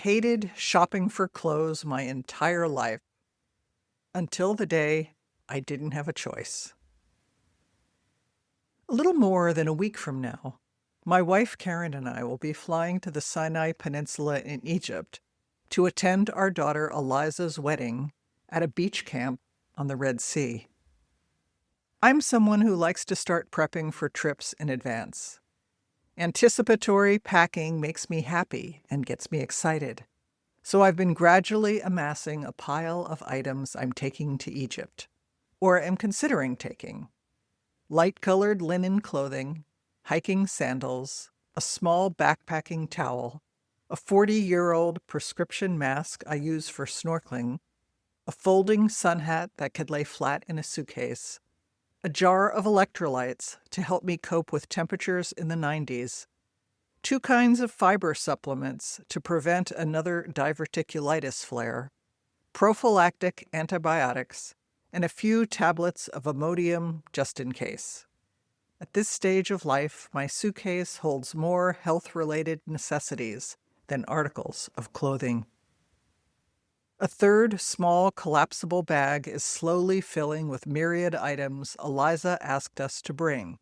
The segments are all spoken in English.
hated shopping for clothes my entire life until the day I didn't have a choice. A little more than a week from now, my wife Karen and I will be flying to the Sinai Peninsula in Egypt to attend our daughter Eliza's wedding at a beach camp on the Red Sea. I'm someone who likes to start prepping for trips in advance. Anticipatory packing makes me happy and gets me excited. So I've been gradually amassing a pile of items I'm taking to Egypt, or am considering taking. Light-colored linen clothing, hiking sandals, a small backpacking towel, a 40-year-old prescription mask I use for snorkeling, a folding sun hat that could lay flat in a suitcase, a jar of electrolytes to help me cope with temperatures in the 90s, 2 kinds of fiber supplements to prevent another diverticulitis flare, prophylactic antibiotics, and a few tablets of Imodium just in case. At this stage of life, my suitcase holds more health-related necessities than articles of clothing. A third small collapsible bag is slowly filling with myriad items Eliza asked us to bring.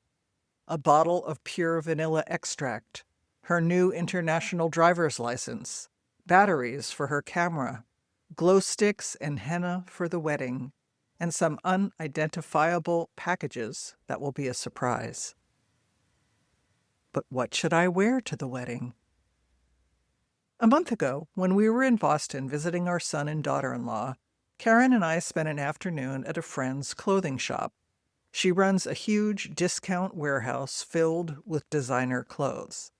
A bottle of pure vanilla extract, her new international driver's license, batteries for her camera, glow sticks and henna for the wedding, and some unidentifiable packages that will be a surprise. But what should I wear to the wedding? A month ago, when we were in Boston visiting our son and daughter-in-law, Karen and I spent an afternoon at a friend's clothing shop. She runs a huge discount warehouse filled with designer clothes.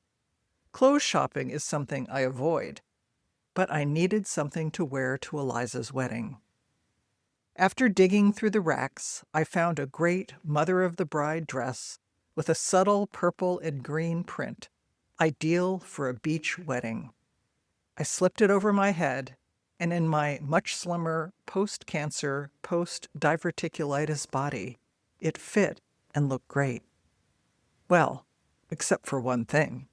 Clothes shopping is something I avoid, but I needed something to wear to Eliza's wedding. After digging through the racks, I found a great mother-of-the-bride dress with a subtle purple and green print, ideal for a beach wedding. I slipped it over my head, and in my much slimmer post-cancer, post-diverticulitis body, it fit and looked great. Well, except for one thing.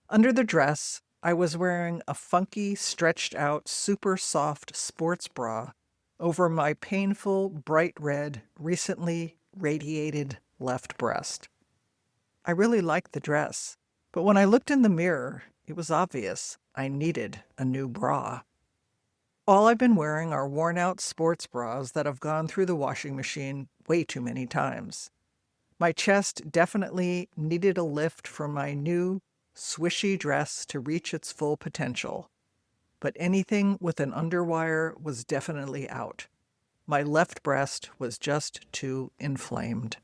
Under the dress, I was wearing a funky, stretched-out, super soft sports bra over my painful, bright red, recently radiated left breast. I really liked the dress, but when I looked in the mirror, it was obvious I needed a new bra. All I've been wearing are worn-out sports bras that have gone through the washing machine way too many times. My chest definitely needed a lift for my new, swishy dress to reach its full potential. But anything with an underwire was definitely out. My left breast was just too inflamed.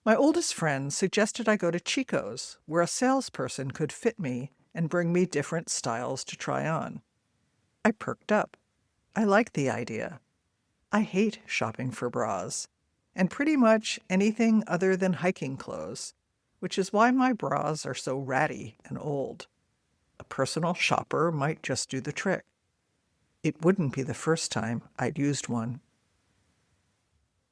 My oldest friend suggested I go to Chico's, where a salesperson could fit me and bring me different styles to try on. I perked up. I liked the idea. I hate shopping for bras, and pretty much anything other than hiking clothes, which is why my bras are so ratty and old. A personal shopper might just do the trick. It wouldn't be the first time I'd used one.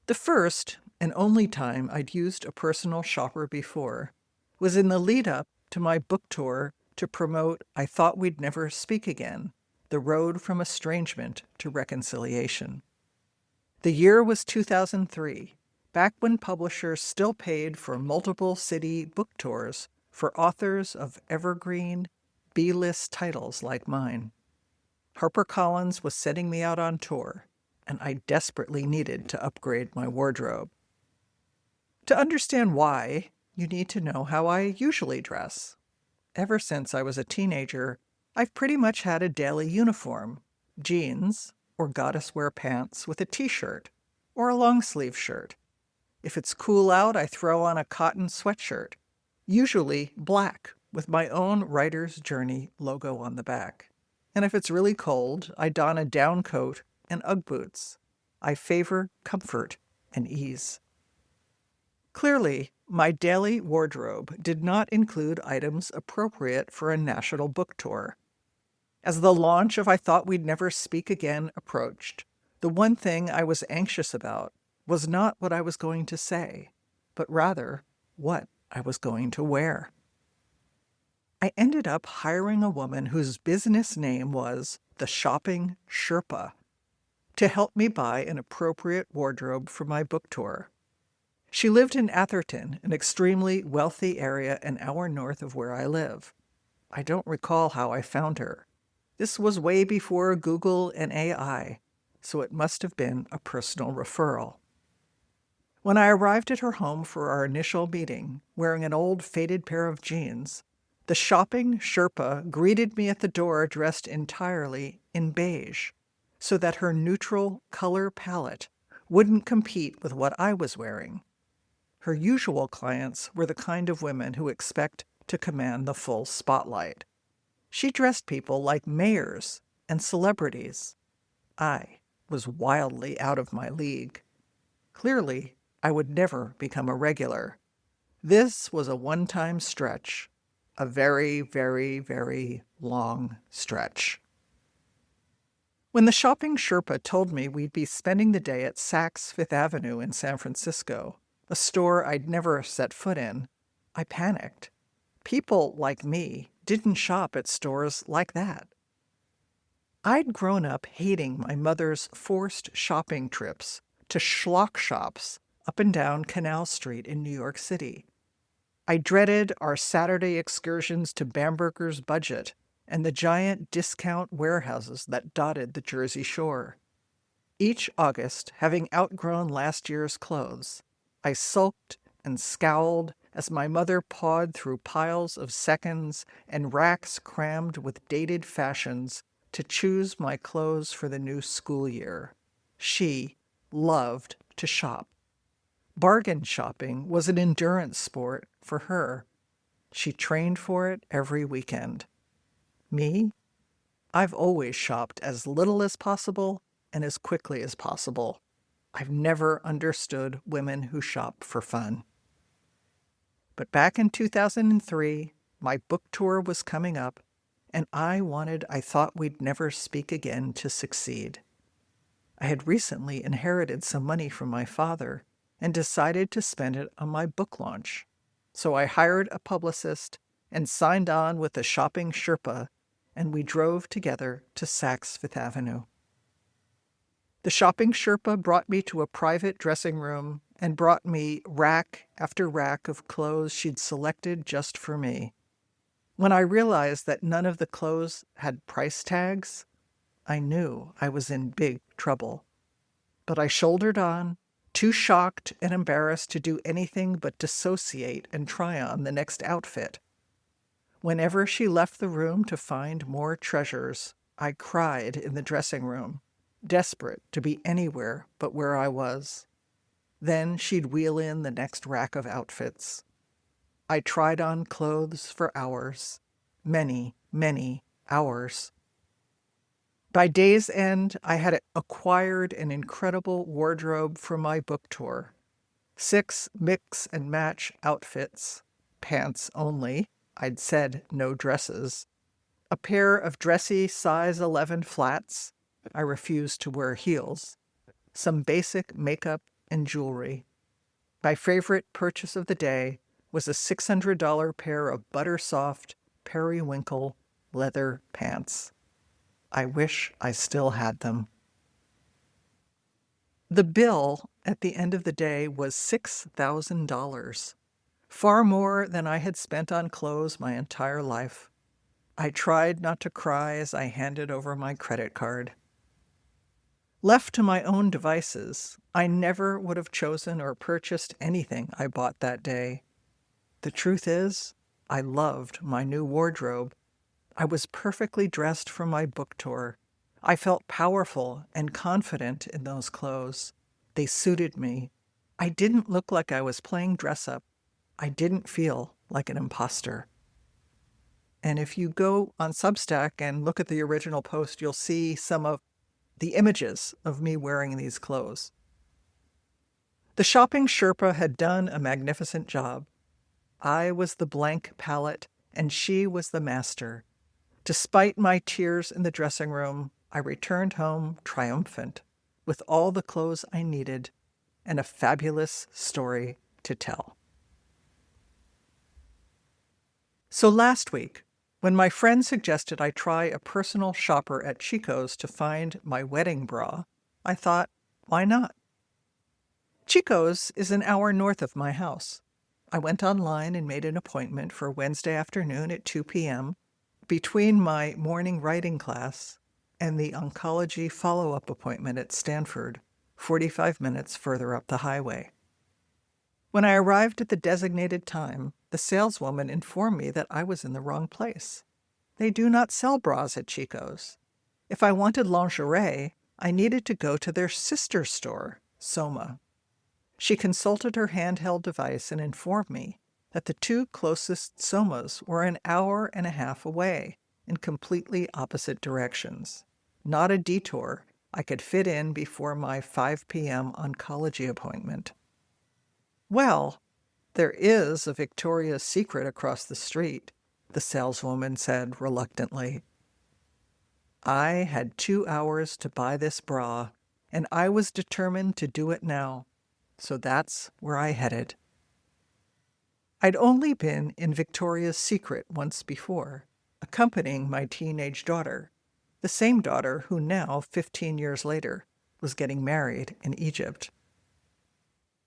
The first and only time I'd used a personal shopper before was in the lead-up to my book tour to promote I Thought We'd Never Speak Again, The Road from Estrangement to Reconciliation. The year was 2003, back when publishers still paid for multiple city book tours for authors of evergreen, B-list titles like mine. HarperCollins was sending me out on tour, and I desperately needed to upgrade my wardrobe. To understand why, you need to know how I usually dress. Ever since I was a teenager, I've pretty much had a daily uniform, jeans or goddess-wear pants with a t-shirt or a long-sleeve shirt. If it's cool out, I throw on a cotton sweatshirt, usually black with my own Writer's Journey logo on the back. And if it's really cold, I don a down coat and Ugg boots. I favor comfort and ease. Clearly, my daily wardrobe did not include items appropriate for a national book tour. As the launch of I Thought We'd Never Speak Again approached, the one thing I was anxious about was not what I was going to say, but rather what I was going to wear. I ended up hiring a woman whose business name was the Shopping Sherpa to help me buy an appropriate wardrobe for my book tour. She lived in Atherton, an extremely wealthy area an hour north of where I live. I don't recall how I found her. This was way before Google and AI, so it must have been a personal referral. When I arrived at her home for our initial meeting, wearing an old faded pair of jeans, the shopping Sherpa greeted me at the door dressed entirely in beige, so that her neutral color palette wouldn't compete with what I was wearing. Her usual clients were the kind of women who expect to command the full spotlight. She dressed people like mayors and celebrities. I was wildly out of my league. Clearly, I would never become a regular. This was a one-time stretch, a very, very, very long stretch. When the shopping Sherpa told me we'd be spending the day at Saks Fifth Avenue in San Francisco, a store I'd never set foot in, I panicked. People like me didn't shop at stores like that. I'd grown up hating my mother's forced shopping trips to schlock shops up and down Canal Street in New York City. I dreaded our Saturday excursions to Bamberger's Budget and the giant discount warehouses that dotted the Jersey Shore. Each August, having outgrown last year's clothes, I sulked and scowled as my mother pawed through piles of seconds and racks crammed with dated fashions to choose my clothes for the new school year. She loved to shop. Bargain shopping was an endurance sport for her. She trained for it every weekend. Me? I've always shopped as little as possible and as quickly as possible. I've never understood women who shop for fun. But back in 2003, my book tour was coming up, and I thought we'd never speak again to succeed. I had recently inherited some money from my father and decided to spend it on my book launch. So I hired a publicist and signed on with the shopping Sherpa, and we drove together to Saks Fifth Avenue. The shopping Sherpa brought me to a private dressing room and brought me rack after rack of clothes she'd selected just for me. When I realized that none of the clothes had price tags, I knew I was in big trouble. But I shouldered on, too shocked and embarrassed to do anything but dissociate and try on the next outfit. Whenever she left the room to find more treasures, I cried in the dressing room, desperate to be anywhere but where I was. Then she'd wheel in the next rack of outfits. I tried on clothes for hours, many, many hours. By day's end, I had acquired an incredible wardrobe for my book tour. 6 mix and match outfits, pants only, I'd said no dresses, a pair of dressy size 11 flats, I refused to wear heels, some basic makeup and jewelry. My favorite purchase of the day was a $600 pair of butter-soft periwinkle leather pants. I wish I still had them. The bill at the end of the day was $6,000, far more than I had spent on clothes my entire life. I tried not to cry as I handed over my credit card. Left to my own devices, I never would have chosen or purchased anything I bought that day. The truth is, I loved my new wardrobe. I was perfectly dressed for my book tour. I felt powerful and confident in those clothes. They suited me. I didn't look like I was playing dress-up. I didn't feel like an imposter. And if you go on Substack and look at the original post, you'll see some of the images of me wearing these clothes. The shopping Sherpa had done a magnificent job. I was the blank palette, and she was the master. Despite my tears in the dressing room, I returned home triumphant, with all the clothes I needed and a fabulous story to tell. So last week, When my friend suggested I try a personal shopper at Chico's to find my wedding bra, I thought, why not? Chico's is an hour north of my house. I went online and made an appointment for Wednesday afternoon at 2 p.m. between my morning writing class and the oncology follow-up appointment at Stanford, 45 minutes further up the highway. When I arrived at the designated time, the saleswoman informed me that I was in the wrong place. They do not sell bras at Chico's. If I wanted lingerie, I needed to go to their sister store, Soma. She consulted her handheld device and informed me that the two closest Somas were an hour and a half away in completely opposite directions. Not a detour I could fit in before my 5 p.m. oncology appointment. Well, there is a Victoria's Secret across the street, the saleswoman said reluctantly. I had 2 hours to buy this bra, and I was determined to do it now. So that's where I headed. I'd only been in Victoria's Secret once before, accompanying my teenage daughter, the same daughter who now, 15 years later, was getting married in Egypt.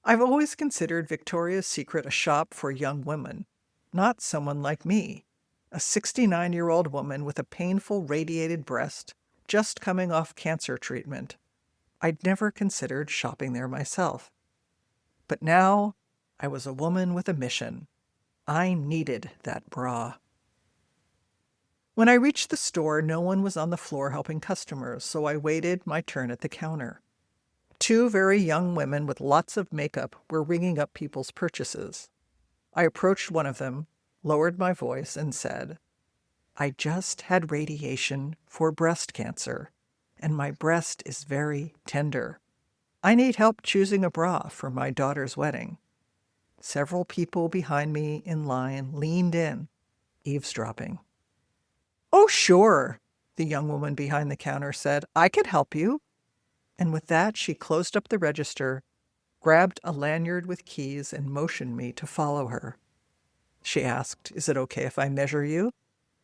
I've always considered Victoria's Secret a shop for young women, not someone like me, a 69-year-old woman with a painful radiated breast just coming off cancer treatment. I'd never considered shopping there myself. But now I was a woman with a mission. I needed that bra. When I reached the store, no one was on the floor helping customers, so I waited my turn at the counter. 2 very young women with lots of makeup were ringing up people's purchases. I approached one of them, lowered my voice, and said, "I just had radiation for breast cancer, and my breast is very tender. I need help choosing a bra for my daughter's wedding." Several people behind me in line leaned in, eavesdropping. "Oh, sure," the young woman behind the counter said. "I could help you." And with that, she closed up the register, grabbed a lanyard with keys, and motioned me to follow her. She asked, "Is it okay if I measure you?"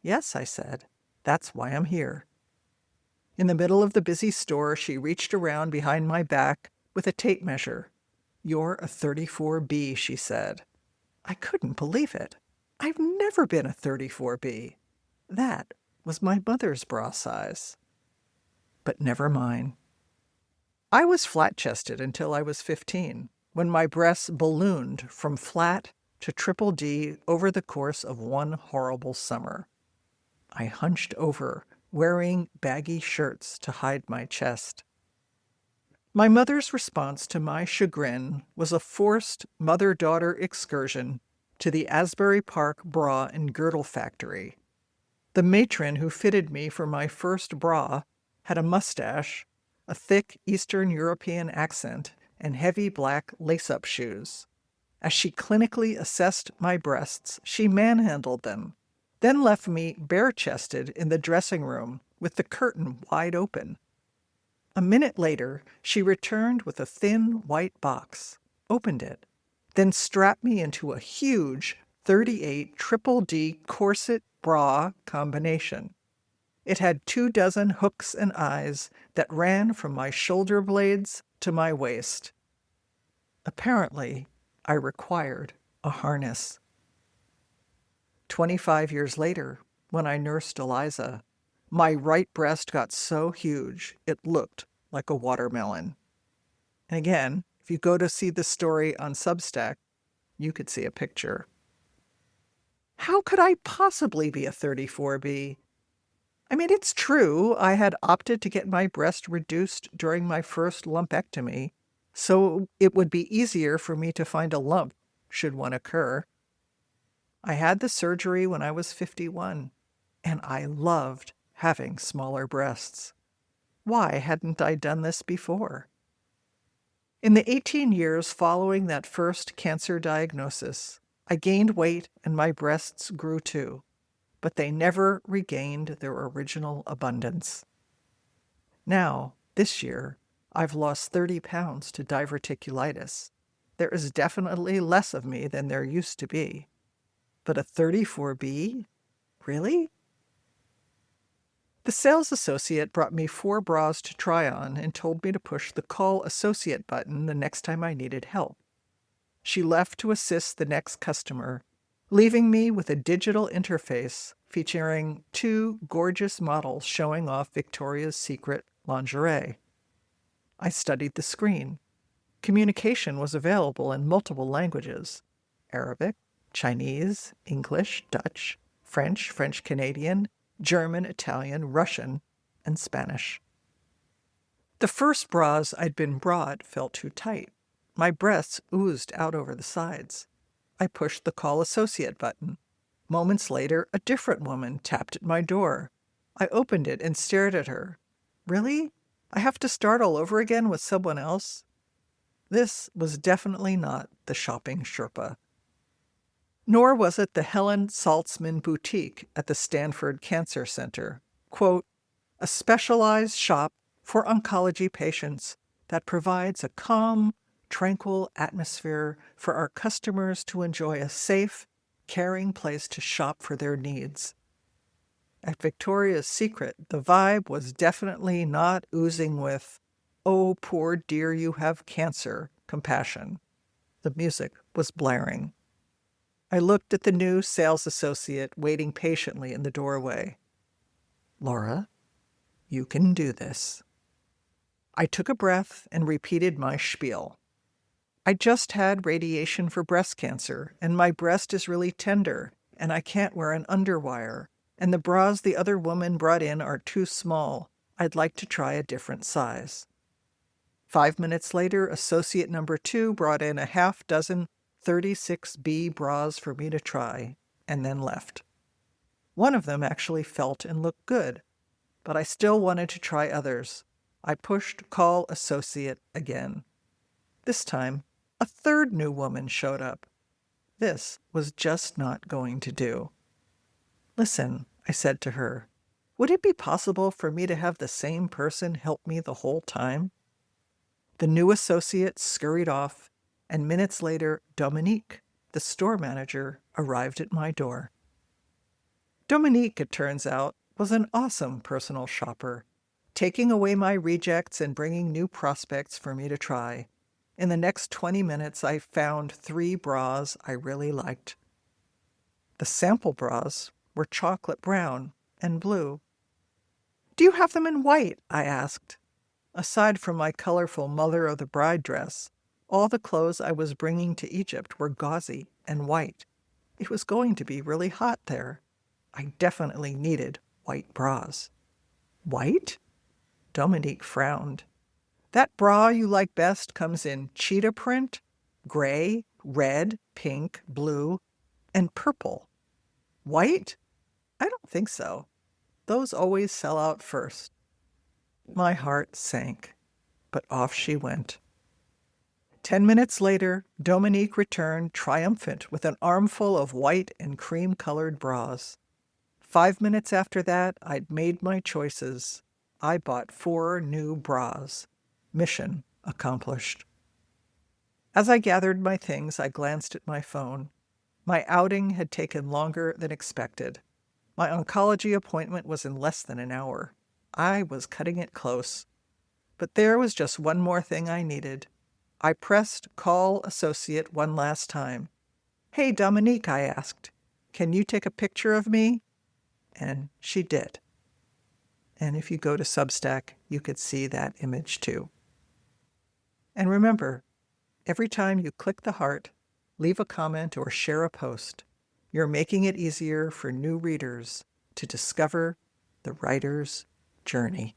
"Yes," I said. "That's why I'm here." In the middle of the busy store, she reached around behind my back with a tape measure. "You're a 34B, she said. I couldn't believe it. I've never been a 34B. That was my mother's bra size. But never mind. I was flat-chested until I was 15, when my breasts ballooned from flat to triple D over the course of one horrible summer. I hunched over, wearing baggy shirts to hide my chest. My mother's response to my chagrin was a forced mother-daughter excursion to the Asbury Park Bra and Girdle Factory. The matron who fitted me for my first bra had a mustache, a thick Eastern European accent, and heavy black lace-up shoes. As she clinically assessed my breasts, she manhandled them, then left me bare-chested in the dressing room with the curtain wide open. A minute later, she returned with a thin white box, opened it, then strapped me into a huge 38 triple D corset bra combination. It had 24 hooks and eyes that ran from my shoulder blades to my waist. Apparently, I required a harness. 25 years later, when I nursed Eliza, my right breast got so huge it looked like a watermelon. And again, if you go to see the story on Substack, you could see a picture. How could I possibly be a 34B? I mean, it's true, I had opted to get my breast reduced during my first lumpectomy, so it would be easier for me to find a lump should one occur. I had the surgery when I was 51, and I loved having smaller breasts. Why hadn't I done this before? In the 18 years following that first cancer diagnosis, I gained weight and my breasts grew too, but they never regained their original abundance. Now, this year, I've lost 30 pounds to diverticulitis. There is definitely less of me than there used to be. But a 34B? Really? sales associate brought me 4 bras to try on and told me to push the Call Associate button the next time I needed help. She left to assist the next customer, leaving me with a digital interface featuring 2 gorgeous models showing off Victoria's Secret lingerie. I studied the screen. Communication was available in multiple languages: Arabic, Chinese, English, Dutch, French, French Canadian, German, Italian, Russian, and Spanish. The first bras I'd been brought felt too tight. My breasts oozed out over the sides. I pushed the Call Associate button. Moments later, a different woman tapped at my door. I opened it and stared at her. Really? I have to start all over again with someone else? This was definitely not the shopping Sherpa. Nor was it the Helen Saltzman Boutique at the Stanford Cancer Center. Quote, a specialized shop for oncology patients that provides a calm, tranquil atmosphere for our customers to enjoy a safe, caring place to shop for their needs. At Victoria's Secret, the vibe was definitely not oozing with, "Oh, poor dear, you have cancer," compassion. The music was blaring. I looked at the new sales associate waiting patiently in the doorway. "Laura, you can do this." I took a breath and repeated my spiel. I just had radiation for breast cancer, and my breast is really tender, and I can't wear an underwire, and the bras the other woman brought in are too small. I'd like to try a different size. 5 minutes later, associate number 2 brought in a half dozen 36B bras for me to try, and then left. One of them actually felt and looked good, but I still wanted to try others. I pushed Call Associate again. This time, a third new woman showed up. This was just not going to do. "Listen," I said to her, "would it be possible for me to have the same person help me the whole time?" The new associate scurried off, and minutes later, Dominique, the store manager, arrived at my door. Dominique, it turns out, was an awesome personal shopper, taking away my rejects and bringing new prospects for me to try. In the next 20 minutes, I found 3 bras I really liked. The sample bras were chocolate brown and blue. "Do you have them in white?" I asked. Aside from my colorful Mother of the Bride dress, all the clothes I was bringing to Egypt were gauzy and white. It was going to be really hot there. I definitely needed white bras. "White?" Dominique frowned. "That bra you like best comes in cheetah print, gray, red, pink, blue, and purple. White? I don't think so. Those always sell out first." My heart sank, but off she went. 10 minutes later, Dominique returned triumphant with an armful of white and cream-colored bras. 5 minutes after that, I'd made my choices. I bought 4 new bras. Mission accomplished. As I gathered my things, I glanced at my phone. My outing had taken longer than expected. My oncology appointment was in less than an hour. I was cutting it close. But there was just one more thing I needed. I pressed Call Associate one last time. "Hey, Dominique," I asked, "can you take a picture of me?" And she did. And if you go to Substack, you could see that image too. And remember, every time you click the heart, leave a comment, or share a post, you're making it easier for new readers to discover the writer's journey.